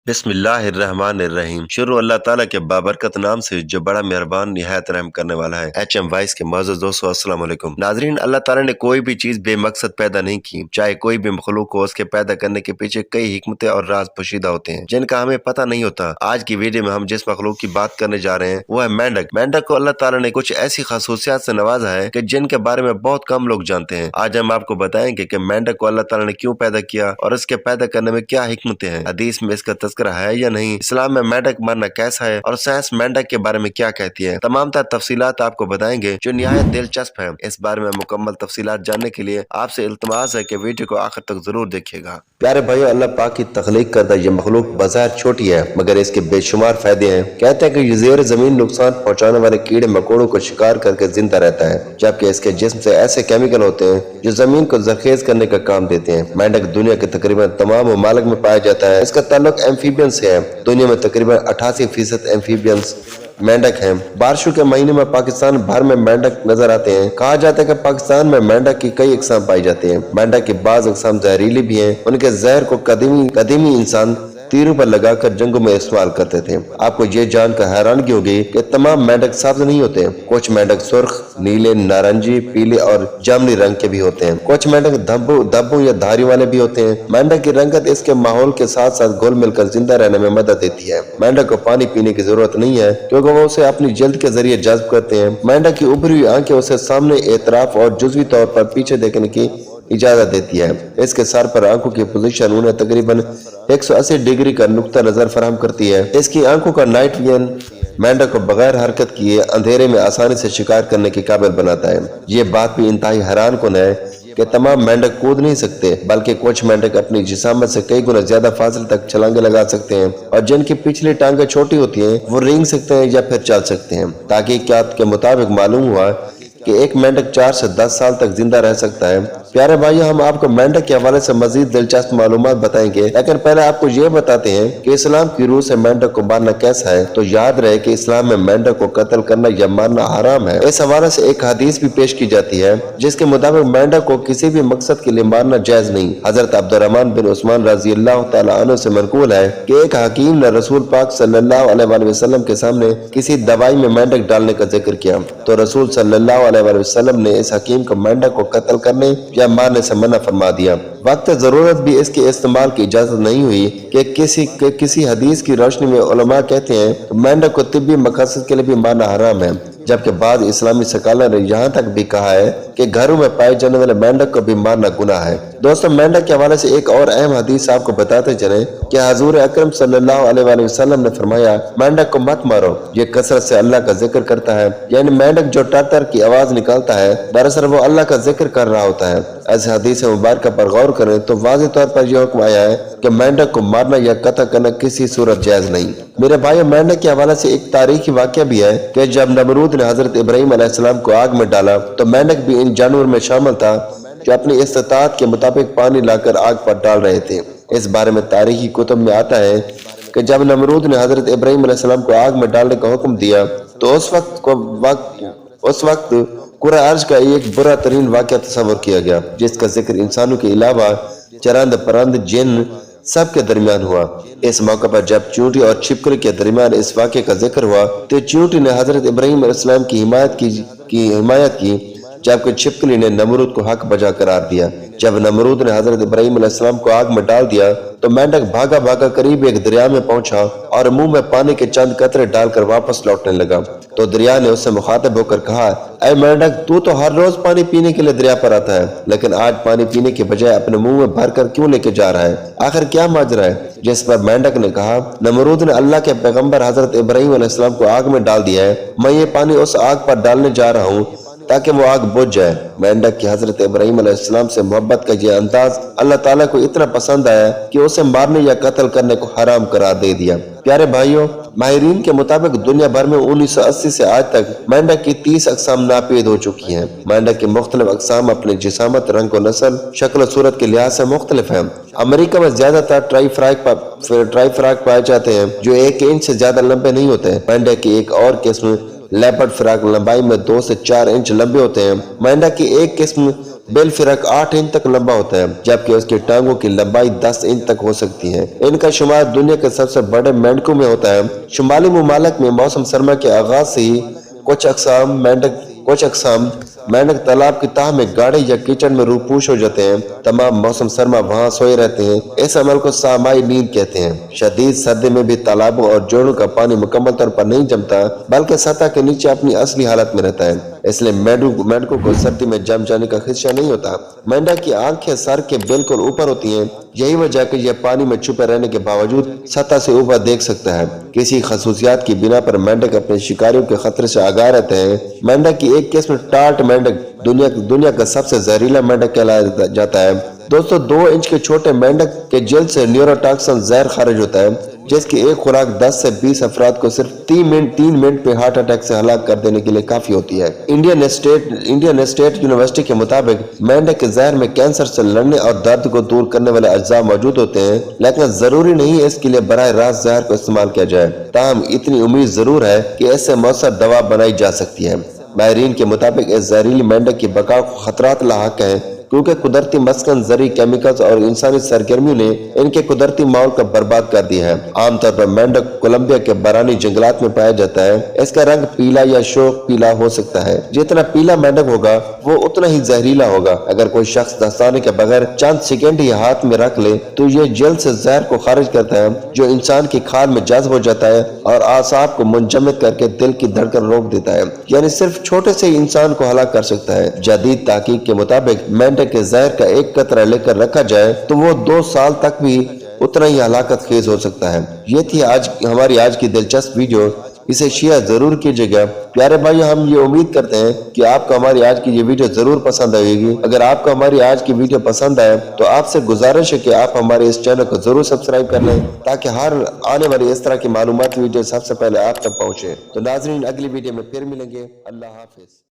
बिस्मिल्लाह अर्रहमान अर्रहीम। शुरू अल्लाह ताला के बाबरकत नाम से जो बड़ा मेहरबान निहायत रहम करने वाला है। HM वाइस के मोअज़्ज़ज़ दोस्तों अस्सलाम वालेकुम। नाज़रीन, अल्लाह ताला ने कोई भी चीज़ बेमकसद पैदा नहीं की। चाहे कोई भी मखलूक हो, उसके पैदा करने के पीछे कई हिकमतें और राज पोशीदा होते हैं जिनका हमें पता नहीं होता। आज की वीडियो में हम जिस मखलूक की बात करने जा रहे हैं वो है मेंढक। मेंढक को अल्लाह ताला ने कुछ ऐसी खासूसियात से नवाजा है कि जिनके बारे में बहुत कम लोग जानते हैं। आज हम आपको बताएंगे कि मेंढक को अल्लाह ताला ने क्यों पैदा किया और इसके पैदा करने में क्या हिकमतें हैं। हदीस में इसका तज़किरा है या नहीं, इस्लाम में मेंढक मरना कैसा है और साइंस मेंढक के बारे में क्या कहती है। तमाम तर तफसीलात आपको बताएंगे जो निहायत दिलचस्प है। इस बारे में मुकम्मल तफसीलात जानने के लिए आपसे इल्तमास है कि वीडियो को आखिर तक जरूर देखिएगा। प्यारे भाइयों, अल्लाह पाक की तख्लीक करदा ये मखलूक बाजार छोटी है मगर इसके बेशुमार फायदे हैं। कहते हैं कि ये ज़ेर जमीन नुकसान पहुंचाने वाले कीड़े मकोड़ों को शिकार करके जिंदा रहता है, जबकि इसके जिस्म से ऐसे केमिकल होते हैं जो जमीन को जरखेज करने का काम देते हैं। मेंढक दुनिया के तकरीबन तमाम ममालिक में पाया जाता है। इसका ताल्लुक एम्फीबियन से है। दुनिया में तकरीबन 88% एम्फीबियंस मेंढक हैं। बारिशों के महीने में पाकिस्तान भर में मेंढक नजर आते हैं। कहा जाता है कि पाकिस्तान में मेंढक की कई अक़साम पाई जाती हैं। मेंढक की बाज़ अक़साम जहरीली भी हैं। उनके जहर को कदीमी इंसान तीरों पर लगाकर जंगों में इस्तेमाल करते थे। आपको ये जानकर हैरानगी होगी कि तमाम मेंढक सब्ज नहीं होते। कुछ मेंढक सुर्ख, नीले, नारंगी, पीले और जामुनी रंग के भी होते हैं। कुछ मेंढक धब्बों या धारी वाले भी होते हैं। मेंढक की रंगत इसके माहौल के साथ साथ घुल मिलकर जिंदा रहने में मदद देती है। मेंढक को पानी पीने की जरूरत नहीं है क्योंकि वो उसे अपनी जल्द के जरिए जज्ब करते हैं। मेंढक की उभरी हुई आंखें उसे सामने एतराफ और जुज़वी तौर पर पीछे देखने की इजाजत देती है। इसके सर पर आंखों की पोजीशन उन्हें तकरीबन 180 डिग्री का नुक्ता नजर फराहम करती है। इसकी आंखों का नाइट विजन मेंढक को बगैर हरकत किए अंधेरे में आसानी से शिकार करने के काबिल बनाता है। ये बात भी इंतहाई हैरान कुन है कि तमाम मेंढक कूद नहीं सकते, बल्कि कुछ मेंढक अपनी जिसामत से कई गुना ज्यादा फासले तक छलांगे लगा सकते हैं और जिनकी पिछली टांगें छोटी होती हैं वो रेंग सकते हैं या फिर चल सकते हैं। तहकीकात के मुताबिक मालूम हुआ कि एक मेंढक 4 से 10 साल तक जिंदा रह सकता है। प्यारे भाइयों, हम आपको मेंढक के हवाले से मजीद दिलचस्प मालूमात बताएंगे, लेकिन पहले आपको ये बताते हैं कि इस्लाम की रूह से मेंढक को मारना कैसा है। तो याद रहे कि इस्लाम में मेंढक को कत्ल करना या मारना हराम है। इस हवाले से एक हदीस भी पेश की जाती है जिसके मुताबिक मेंढक को किसी भी मकसद के लिए मारना जायज नहीं। हजरत अब्दुर्रहमान बिन उस्मान रज़ी अल्लाह तआला अन्हु से मनकूल है कि एक हकीम ने रसूल पाक सल्लल्लाहु अलैहि वसल्लम के सामने किसी दवाई में मेंढक डालने का जिक्र किया तो रसूल सल्लल्लाहु अलैहि वसल्लम ने इस हकीम को मेंढक को कत्ल करने या मारने से मना फरमा दिया। वक्त जरूरत भी इसके इस्तेमाल की इजाजत नहीं हुई कि किसी हदीस की रोशनी में उलमा कहते हैं तो मेंढक को तिब्बी मकसद के लिए भी मारना हराम है, जबकि बाद इस्लामी स्कॉलर ने यहाँ तक भी कहा है कि घरों में पाए जाने वाले मेंढक को भी मारना गुनाह है। दोस्तों, मेंढक के हवाले से एक और अहम हदीस आपको बताते चले कि हजूर अकरम सल्लल्लाहु अलैहि वसल्लम ने फरमाया, मेंढक को मत मारो, ये कसरत से अल्लाह का जिक्र करता है। यानी मेंढक जो टर की आवाज निकालता है दरअसल वो अल्लाह का जिक्र कर रहा होता है। ऐसे हदीस मुबारक पर गौर करें तो वाज़ेह तौर पर यह हुक्म आया है कि मेंढक को मारना या कत्ल करना किसी सूरत जायज नहीं। मेरे भाई, मेंढक के हवाले से एक तारीखी वाक़या भी है कि जब नमरूद ने हजरत इब्राहिम अलैहिस्सलाम को आग में डाला तो मेंढक भी इन जानवर में शामिल था जो अपनी इस्तिताअत के मुताबिक पानी लाकर आग पर डाल रहे थे। इस बारे में तारीखी कुतुब में आता है कि जब नमरूद ने हजरत इब्राहिम अलैहिस्सलाम को आग में डालने का हुक्म दिया तो उस वक्त कुरान अर्ज का एक बुरा तरीन वाक़या तस्वर किया गया जिसका जिक्र इंसानों के अलावा चरंद परंद जिन सब के दरमियान हुआ। इस मौके पर जब चींटी और छिपकली के दरमियान इस वाक़े का जिक्र हुआ तो चींटी ने हजरत इब्राहिम अलैहिस्सलाम की हिमायत की जबकि छिपकली ने नमरूद को हक बजा करार दिया। जब नमरूद ने हजरत इब्राहिम अलैहिस्सलाम को आग में डाल दिया तो मेंढक भागा भागा करीब एक दरिया में पहुंचा और मुंह में पानी के चंद कतरे डालकर वापस लौटने लगा। तो दरिया ने उससे मुखातिब होकर कहा, ऐ मेंढक, तू तो हर रोज पानी पीने के लिए दरिया पर आता है, लेकिन आज पानी पीने के बजाय अपने मुंह में भरकर क्यों लेके जा रहा है? आखिर क्या माजरा है? जिस पर मेंढक ने कहा, नमरूद ने अल्लाह के पैगंबर हजरत इब्राहिम अलैहिस्सलाम को आग में डाल दिया है, मैं ये पानी उस आग पर डालने जा रहा हूँ ताकि वो आग बुझ जाए। मेंढक की हजरत इब्राहिम अलैहिस्सलाम से मोहब्बत का ये अंदाज अल्लाह ताला को इतना पसंद आया कि उसे मारने या कत्ल करने को हराम करार दे दिया। प्यारे भाइयों, माहिरीन के मुताबिक दुनिया भर में 1980 से आज तक मेंढक की 30 अक़साम नापीद हो चुकी हैं। मेंढक की मुख्तलिफ अक़साम अपनी जिसामत, रंग व नस्ल, शक्ल और सूरत के लिहाज से मुख्तलिफ हैं। अमेरिका में ज्यादातर ट्राई फ्राक पाए जाते हैं जो 1 इंच से ज्यादा लंबे नहीं होते हैं। मेंढक की एक और किस्म लेपर्ड फिराक लंबाई में 2 से 4 इंच लंबे होते हैं। मेंढक की एक किस्म बेल फिराक 8 इंच तक लंबा होता है, जबकि उसकी टांगों की लंबाई 10 इंच तक हो सकती है। इनका शुमार दुनिया के सबसे बड़े मेंढकों में होता है। शुमाली ममालिक में मौसम सरमा के आगाज से ही कुछ अकसाम मेंढक तालाब की तह में गाढ़े या कीचड़ में रूपोश हो जाते हैं। तमाम मौसम सरमा वहां सोए रहते हैं। इस अमल को सामाई नींद कहते हैं। शदीद सर्दी में भी तालाबों और जोड़ों का पानी मुकम्मल तौर पर नहीं जमता, बल्कि सतह के नीचे अपनी असली हालत में रहता है। इसलिए मेंढकों को सर्दी में जम जाने का खदशा नहीं होता। मेंढक की आंखें सर के बिल्कुल ऊपर होती हैं। यही वजह है कि यह पानी में छुपे रहने के बावजूद सतह से ऊपर देख सकता है। किसी खसूसियात की बिना पर मेंढक अपने शिकारियों के खतरे से आगाह रहते हैं। मेंढक की एक किस्म टार्ट मेंढक दुनिया का सबसे जहरीला मेंढक कहलाया जाता है। दोस्तों, 2 इंच के छोटे मेंढक के जेल से न्यूरोटॉक्सिन जहर खारिज होता है, जिसकी एक खुराक 10 से 20 अफराद को सिर्फ 3 मिनट पे हार्ट अटैक से हलाक कर देने के लिए काफी होती है। इंडियन स्टेट यूनिवर्सिटी के मुताबिक मेंढक के जहर में कैंसर से लड़ने और दर्द को दूर करने वाले अज्जा मौजूद होते हैं, लेकिन जरूरी नहीं है इसके लिए बराह रास्त जहर को इस्तेमाल किया जाए। ताहम इतनी उम्मीद जरूर है कि इससे मौसर दवा बनाई जा सकती है। माहिरीन के मुताबिक इस जहरीली मेंढक की बका को खतरात लाहक है, क्योंकि कुदरती मस्कन, जरी केमिकल्स और इंसानी सरगर्मियों ने इनके कुदरती माहौल को बर्बाद कर दिया है। आमतौर पर मेंढक कोलंबिया के बरानी जंगलात में पाया जाता है। इसका रंग पीला या शोक पीला हो सकता है। जितना पीला मेंढक होगा वो उतना ही जहरीला होगा। अगर कोई शख्स दस्ताने के बगैर चंद सेकंड ही हाथ में रख ले तो ये जल्द से जहर को खारिज करता है, जो इंसान की खाल में जज्ब हो जाता है और आसाब को मुंजमद करके दिल की धड़कन रोक देता है, यानी सिर्फ छोटे से इंसान को हलाक कर सकता है। जदीद तहकीक के मुताबिक मेंढक के जहर का एक कतरा लेकर रखा जाए तो वो 2 साल तक भी उतना ही हलाकत खेज हो सकता है। ये थी हमारी आज की दिलचस्प वीडियो। इसे शेयर जरूर कीजिएगा। प्यारे भाई, हम ये उम्मीद करते हैं कि आपको हमारी आज की ये वीडियो जरूर पसंद आएगी। अगर आपको हमारी आज की वीडियो पसंद आए तो आपसे गुजारिश है कि आप हमारे इस चैनल को जरूर सब्सक्राइब कर लें, ताकि हर आने वाली इस तरह की मालूमाती वीडियो सबसे पहले आप तक पहुंचे। तो नाजरीन, अगली वीडियो में फिर मिलेंगे। अल्लाह हाफिज।